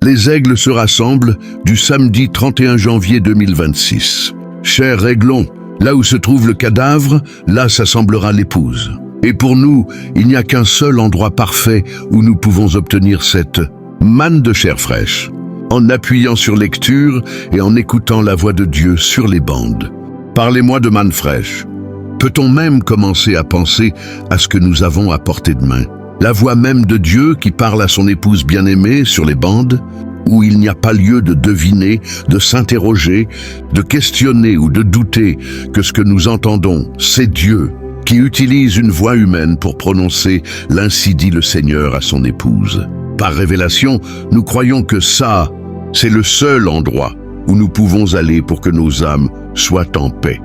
Les aigles se rassemblent du samedi 31 janvier 2026. Chers aiglons, là où se trouve le cadavre, là s'assemblera l'épouse. Et pour nous, il n'y a qu'un seul endroit parfait où nous pouvons obtenir cette manne de chair fraîche, en appuyant sur lecture et en écoutant la voix de Dieu sur les bandes. Parlez-moi de manne fraîche. Peut-on même commencer à penser à ce que nous avons à portée de main? La voix même de Dieu qui parle à son épouse bien-aimée sur les bandes, où il n'y a pas lieu de deviner, de s'interroger, de questionner ou de douter que ce que nous entendons, c'est Dieu qui utilise une voix humaine pour prononcer « l'Ainsi dit le Seigneur » à son épouse. Par révélation, nous croyons que ça, c'est le seul endroit où nous pouvons aller pour que nos âmes soient en paix.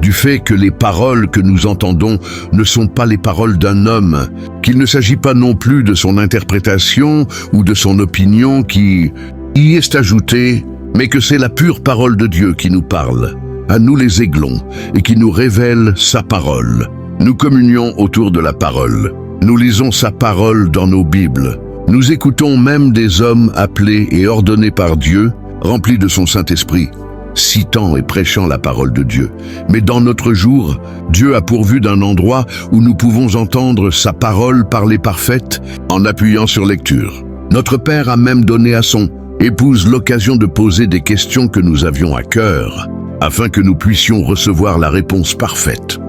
Du fait que les paroles que nous entendons ne sont pas les paroles d'un homme, qu'il ne s'agit pas non plus de son interprétation ou de son opinion qui y est ajoutée, mais que c'est la pure parole de Dieu qui nous parle, à nous les aiglons, et qui nous révèle sa parole. Nous communions autour de la parole. Nous lisons sa parole dans nos Bibles. Nous écoutons même des hommes appelés et ordonnés par Dieu, remplis de son Saint-Esprit, citant et prêchant la parole de Dieu. Mais dans notre jour, Dieu a pourvu d'un endroit où nous pouvons entendre sa parole parler parfaite en appuyant sur lecture. Notre Père a même donné à son épouse l'occasion de poser des questions que nous avions à cœur, afin que nous puissions recevoir la réponse parfaite.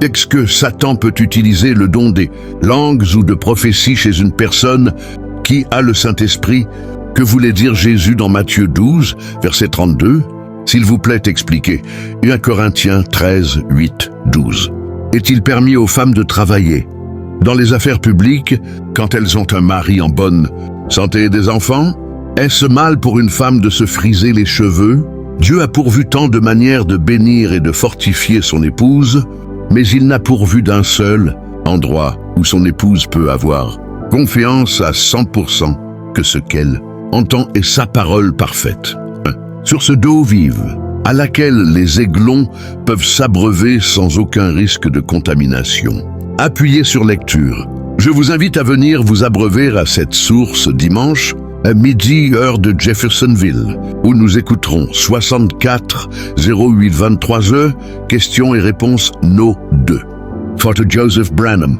Est-ce que Satan peut utiliser le don des langues ou de prophétie chez une personne qui a le Saint-Esprit? Que voulait dire Jésus dans Matthieu 12, verset 32? S'il vous plaît, expliquez. 1 Corinthiens 13, 8, 12. Est-il permis aux femmes de travailler dans les affaires publiques quand elles ont un mari en bonne santé et des enfants? Est-ce mal pour une femme de se friser les cheveux? Dieu a pourvu tant de manières de bénir et de fortifier son épouse, mais il n'a pourvu d'un seul endroit où son épouse peut avoir confiance à 100% que ce qu'elle entend est sa parole parfaite. Sur ce d'eau vive, à laquelle les aiglons peuvent s'abreuver sans aucun risque de contamination. Appuyez sur lecture. Je vous invite à venir vous abreuver à cette source dimanche à midi, heure de Jeffersonville, où nous écouterons 64 08 23 questions et réponses No 2. Photo Joseph Branham.